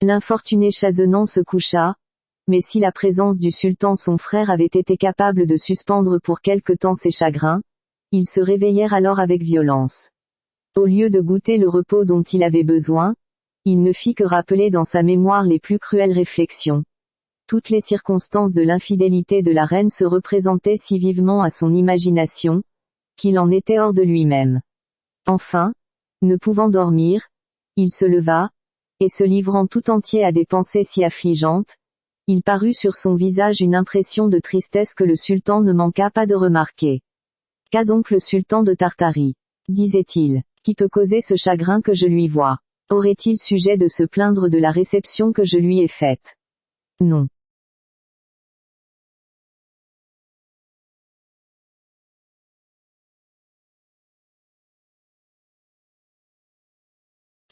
L'infortuné Chazennant se coucha, mais si la présence du sultan son frère avait été capable de suspendre pour quelque temps ses chagrins, ils se réveillèrent alors avec violence. Au lieu de goûter le repos dont il avait besoin, il ne fit que rappeler dans sa mémoire les plus cruelles réflexions. Toutes les circonstances de l'infidélité de la reine se représentaient si vivement à son imagination, qu'il en était hors de lui-même. Enfin, ne pouvant dormir, il se leva, et se livrant tout entier à des pensées si affligeantes, il parut sur son visage une impression de tristesse que le sultan ne manqua pas de remarquer. Qu'a donc le sultan de Tartarie, disait-il, qui peut causer ce chagrin que je lui vois? Aurait-il sujet de se plaindre de la réception que je lui ai faite? Non.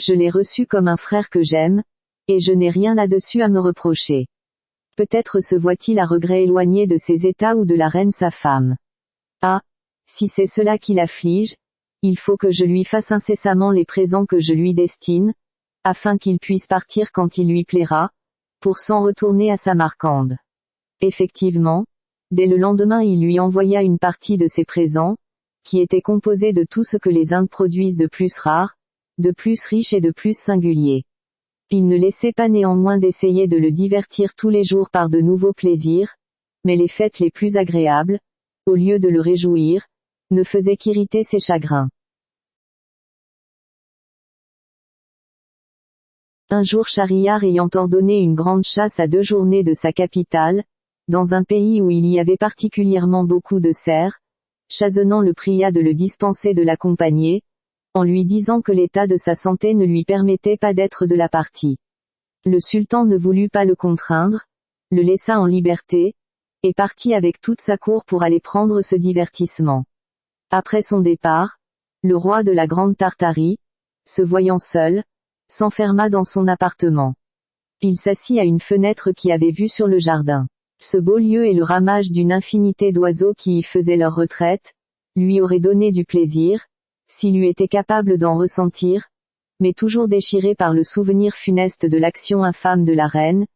Je l'ai reçu comme un frère que j'aime, et je n'ai rien là-dessus à me reprocher. Peut-être se voit-il à regret éloigné de ses états ou de la reine sa femme. Ah, si c'est cela qui l'afflige, il faut que je lui fasse incessamment les présents que je lui destine, afin qu'il puisse partir quand il lui plaira, pour s'en retourner à Samarcande. Effectivement, dès le lendemain il lui envoya une partie de ses présents, qui étaient composés de tout ce que les Indes produisent de plus rare, de plus riche et de plus singulier. Il ne laissait pas néanmoins d'essayer de le divertir tous les jours par de nouveaux plaisirs, mais les fêtes les plus agréables, au lieu de le réjouir, ne faisaient qu'irriter ses chagrins. Un jour Schahriar ayant ordonné une grande chasse à 2 journées de sa capitale, dans un pays où il y avait particulièrement beaucoup de cerfs, Chazennant le pria de le dispenser de l'accompagner, en lui disant que l'état de sa santé ne lui permettait pas d'être de la partie. Le sultan ne voulut pas le contraindre, le laissa en liberté, et partit avec toute sa cour pour aller prendre ce divertissement. Après son départ, le roi de la Grande Tartarie, se voyant seul, s'enferma dans son appartement. Il s'assit à une fenêtre qui avait vue sur le jardin. Ce beau lieu et le ramage d'une infinité d'oiseaux qui y faisaient leur retraite, lui auraient donné du plaisir, s'il eût été capable d'en ressentir, mais toujours déchiré par le souvenir funeste de l'action infâme de la reine,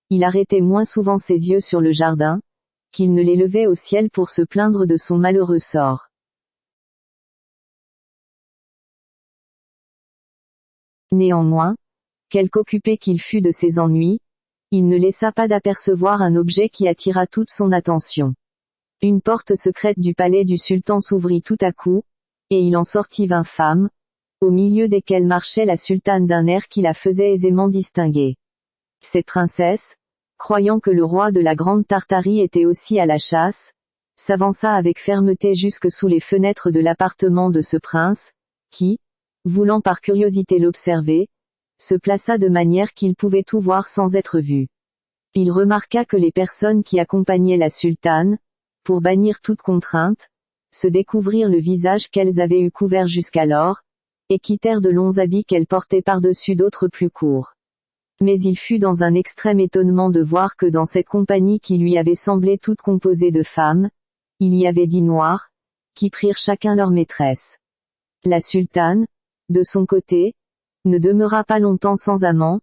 il arrêtait moins souvent ses yeux sur le jardin, qu'il ne les levait au ciel pour se plaindre de son malheureux sort. Néanmoins, quelque occupé qu'il fût de ses ennuis, il ne laissa pas d'apercevoir un objet qui attira toute son attention. Une porte secrète du palais du sultan s'ouvrit tout à coup, et il en sortit 20 femmes, au milieu desquelles marchait la sultane d'un air qui la faisait aisément distinguer. Cette princesse, croyant que le roi de la Grande Tartarie était aussi à la chasse, s'avança avec fermeté jusque sous les fenêtres de l'appartement de ce prince, qui, voulant par curiosité l'observer, se plaça de manière qu'il pouvait tout voir sans être vu. Il remarqua que les personnes qui accompagnaient la sultane, pour bannir toute contrainte, se découvrirent le visage qu'elles avaient eu couvert jusqu'alors, et quittèrent de longs habits qu'elles portaient par-dessus d'autres plus courts. Mais il fut dans un extrême étonnement de voir que dans cette compagnie qui lui avait semblé toute composée de femmes, il y avait 10 noirs, qui prirent chacun leur maîtresse. La sultane, de son côté, ne demeura pas longtemps sans amant,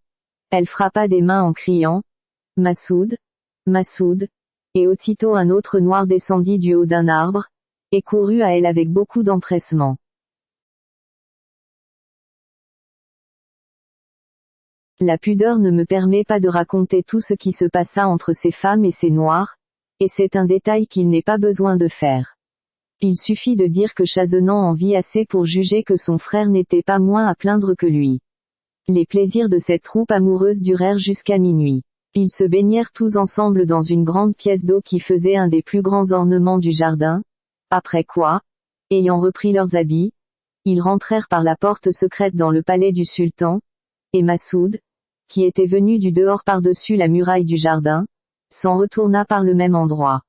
elle frappa des mains en criant « Massoud, Massoud », et aussitôt un autre noir descendit du haut d'un arbre, et courut à elle avec beaucoup d'empressement. La pudeur ne me permet pas de raconter tout ce qui se passa entre ces femmes et ces noirs, et c'est un détail qu'il n'est pas besoin de faire. Il suffit de dire que Chazennant en vit assez pour juger que son frère n'était pas moins à plaindre que lui. Les plaisirs de cette troupe amoureuse durèrent jusqu'à minuit. Ils se baignèrent tous ensemble dans une grande pièce d'eau qui faisait un des plus grands ornements du jardin, après quoi, ayant repris leurs habits, ils rentrèrent par la porte secrète dans le palais du sultan, et Massoud, qui était venu du dehors par-dessus la muraille du jardin, s'en retourna par le même endroit.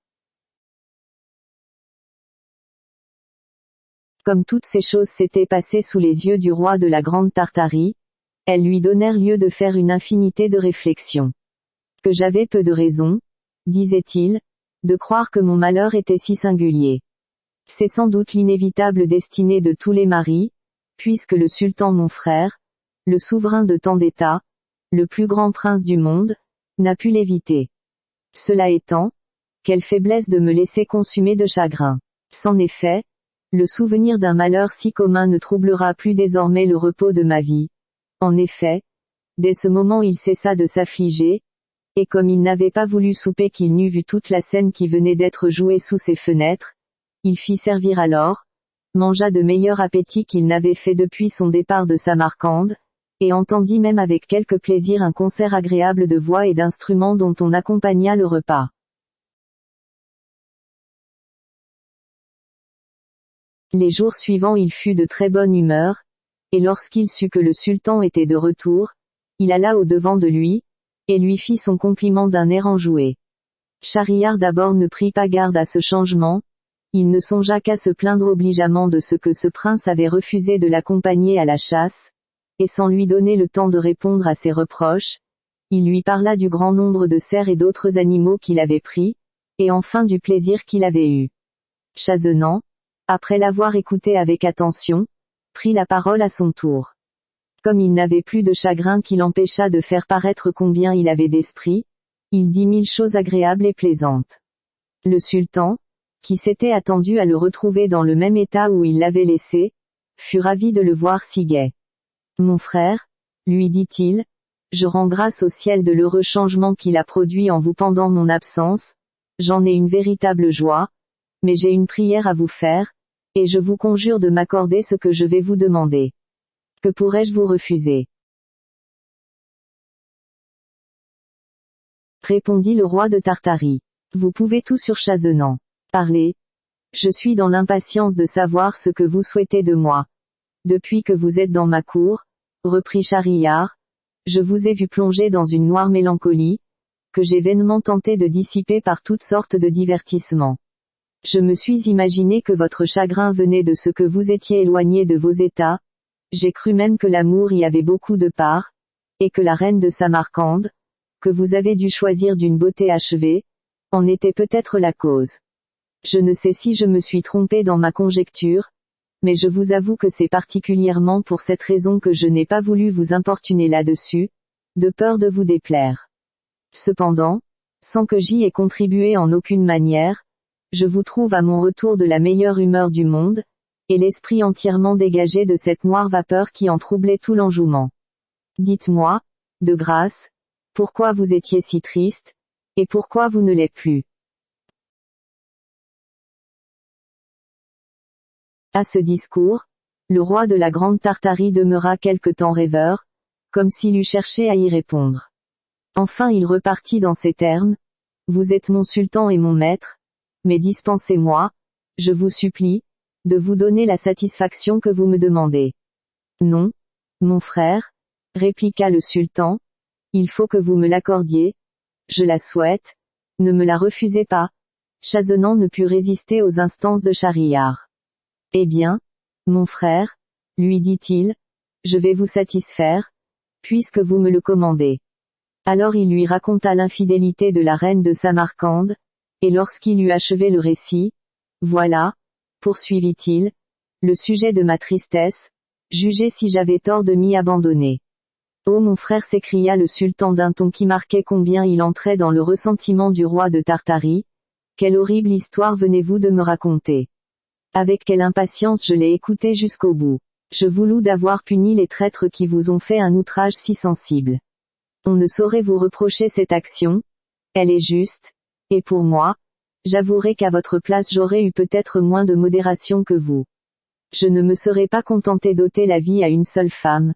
Comme toutes ces choses s'étaient passées sous les yeux du roi de la Grande Tartarie, elles lui donnèrent lieu de faire une infinité de réflexions. Que j'avais peu de raison, disait-il, de croire que mon malheur était si singulier. C'est sans doute l'inévitable destinée de tous les maris, puisque le sultan mon frère, le souverain de tant d'États, le plus grand prince du monde, n'a pu l'éviter. Cela étant, quelle faiblesse de me laisser consumer de chagrin. C'en est fait, le souvenir d'un malheur si commun ne troublera plus désormais le repos de ma vie. En effet, dès ce moment il cessa de s'affliger, et comme il n'avait pas voulu souper qu'il n'eût vu toute la scène qui venait d'être jouée sous ses fenêtres, il fit servir alors, mangea de meilleur appétit qu'il n'avait fait depuis son départ de Samarcande, et entendit même avec quelque plaisir un concert agréable de voix et d'instruments dont on accompagna le repas. Les jours suivants il fut de très bonne humeur, et lorsqu'il sut que le sultan était de retour, il alla au-devant de lui, et lui fit son compliment d'un air enjoué. Schahriar d'abord ne prit pas garde à ce changement, il ne songea qu'à se plaindre obligeamment de ce que ce prince avait refusé de l'accompagner à la chasse, et sans lui donner le temps de répondre à ses reproches, il lui parla du grand nombre de cerfs et d'autres animaux qu'il avait pris, et enfin du plaisir qu'il avait eu. Chazennant, après l'avoir écouté avec attention, prit la parole à son tour. Comme il n'avait plus de chagrin qui l'empêchât de faire paraître combien il avait d'esprit, il dit 1000 choses agréables et plaisantes. Le sultan, qui s'était attendu à le retrouver dans le même état où il l'avait laissé, fut ravi de le voir si gai. Mon frère, lui dit-il, je rends grâce au ciel de l'heureux changement qu'il a produit en vous pendant mon absence, j'en ai une véritable joie, mais j'ai une prière à vous faire, et je vous conjure de m'accorder ce que je vais vous demander. Que pourrais-je vous refuser? Répondit le roi de Tartarie. Vous pouvez tout sur Chazennant. Parlez. Je suis dans l'impatience de savoir ce que vous souhaitez de moi. Depuis que vous êtes dans ma cour, reprit Schahriar, je vous ai vu plonger dans une noire mélancolie, que j'ai vainement tenté de dissiper par toutes sortes de divertissements. Je me suis imaginé que votre chagrin venait de ce que vous étiez éloigné de vos états, j'ai cru même que l'amour y avait beaucoup de part, et que la reine de Samarcande, que vous avez dû choisir d'une beauté achevée, en était peut-être la cause. Je ne sais si je me suis trompé dans ma conjecture, mais je vous avoue que c'est particulièrement pour cette raison que je n'ai pas voulu vous importuner là-dessus, de peur de vous déplaire. Cependant, sans que j'y ai contribué en aucune manière, je vous trouve à mon retour de la meilleure humeur du monde, et l'esprit entièrement dégagé de cette noire vapeur qui en troublait tout l'enjouement. Dites-moi, de grâce, pourquoi vous étiez si triste, et pourquoi vous ne l'êtes plus. À ce discours, le roi de la Grande Tartarie demeura quelque temps rêveur, comme s'il eût cherché à y répondre. Enfin il repartit dans ces termes, vous êtes mon sultan et mon maître, mais dispensez-moi, je vous supplie, de vous donner la satisfaction que vous me demandez. Non, mon frère, répliqua le sultan, il faut que vous me l'accordiez, je la souhaite, ne me la refusez pas. Chazennant ne put résister aux instances de Schahriar. Eh bien, mon frère, lui dit-il, je vais vous satisfaire, puisque vous me le commandez. Alors il lui raconta l'infidélité de la reine de Samarcande, et lorsqu'il eut achevé le récit, voilà, poursuivit-il, le sujet de ma tristesse, jugez si j'avais tort de m'y abandonner. Oh mon frère, s'écria le sultan d'un ton qui marquait combien il entrait dans le ressentiment du roi de Tartarie, quelle horrible histoire venez-vous de me raconter? Avec quelle impatience je l'ai écoutée jusqu'au bout. Je vous loue d'avoir puni les traîtres qui vous ont fait un outrage si sensible. On ne saurait vous reprocher cette action, elle est juste, et pour moi, j'avouerai qu'à votre place j'aurais eu peut-être moins de modération que vous. Je ne me serais pas contenté d'ôter la vie à une seule femme.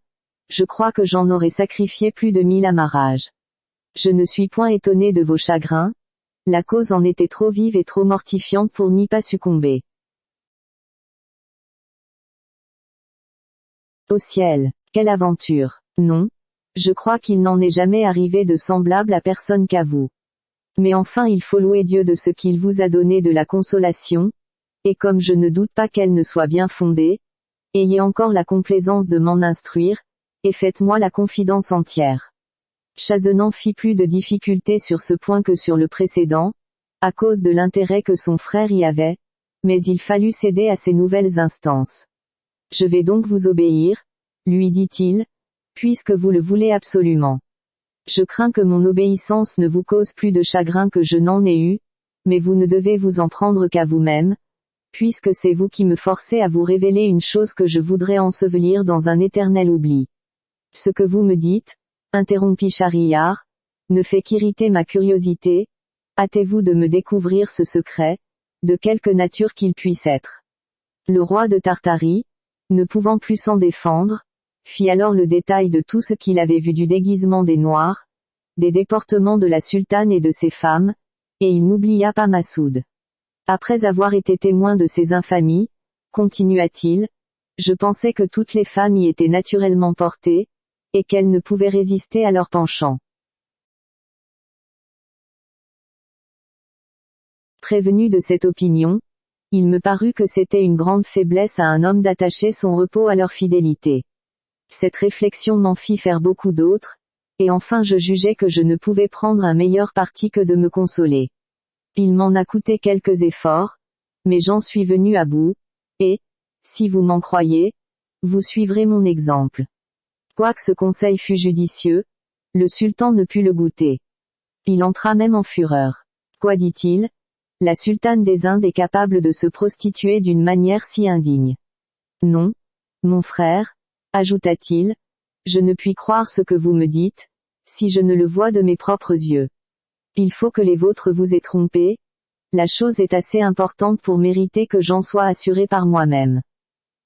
Je crois que j'en aurais sacrifié plus de 1000 à ma rage. Je ne suis point étonné de vos chagrins, la cause en était trop vive et trop mortifiante pour n'y pas succomber. Au ciel, quelle aventure! Non, je crois qu'il n'en est jamais arrivé de semblable à personne qu'à vous. Mais enfin il faut louer Dieu de ce qu'il vous a donné de la consolation, et comme je ne doute pas qu'elle ne soit bien fondée, ayez encore la complaisance de m'en instruire, et faites-moi la confidence entière. Chazennant fit plus de difficultés sur ce point que sur le précédent, à cause de l'intérêt que son frère y avait, mais il fallut céder à ces nouvelles instances. Je vais donc vous obéir, lui dit-il, puisque vous le voulez absolument. Je crains que mon obéissance ne vous cause plus de chagrin que je n'en ai eu, mais vous ne devez vous en prendre qu'à vous-même, puisque c'est vous qui me forcez à vous révéler une chose que je voudrais ensevelir dans un éternel oubli. Ce que vous me dites, interrompit Schahriar, ne fait qu'irriter ma curiosité. Hâtez-vous de me découvrir ce secret, de quelque nature qu'il puisse être. Le roi de Tartarie, ne pouvant plus s'en défendre, fit alors le détail de tout ce qu'il avait vu du déguisement des Noirs, des déportements de la sultane et de ses femmes, et il n'oublia pas Massoud. Après avoir été témoin de ces infamies, continua-t-il, je pensais que toutes les femmes y étaient naturellement portées, et qu'elles ne pouvaient résister à leur penchant. Prévenu de cette opinion, il me parut que c'était une grande faiblesse à un homme d'attacher son repos à leur fidélité. Cette réflexion m'en fit faire beaucoup d'autres, et enfin je jugeai que je ne pouvais prendre un meilleur parti que de me consoler. Il m'en a coûté quelques efforts, mais j'en suis venu à bout, et, si vous m'en croyez, vous suivrez mon exemple. Quoique ce conseil fût judicieux, le sultan ne put le goûter. Il entra même en fureur. Quoi dit-il ? La sultane des Indes est capable de se prostituer d'une manière si indigne. Non, mon frère, ajouta-t-il, je ne puis croire ce que vous me dites, si je ne le vois de mes propres yeux. Il faut que les vôtres vous aient trompé, la chose est assez importante pour mériter que j'en sois assuré par moi-même.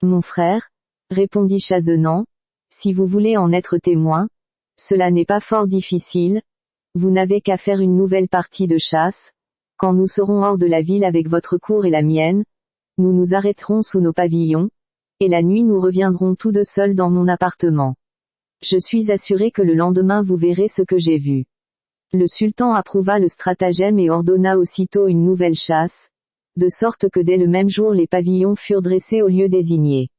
Mon frère, répondit Chazennant, si vous voulez en être témoin, cela n'est pas fort difficile, vous n'avez qu'à faire une nouvelle partie de chasse, quand nous serons hors de la ville avec votre cour et la mienne, nous nous arrêterons sous nos pavillons, et la nuit nous reviendrons tous deux seuls dans mon appartement. Je suis assuré que le lendemain vous verrez ce que j'ai vu. Le sultan approuva le stratagème et ordonna aussitôt une nouvelle chasse, de sorte que dès le même jour les pavillons furent dressés au lieu désigné.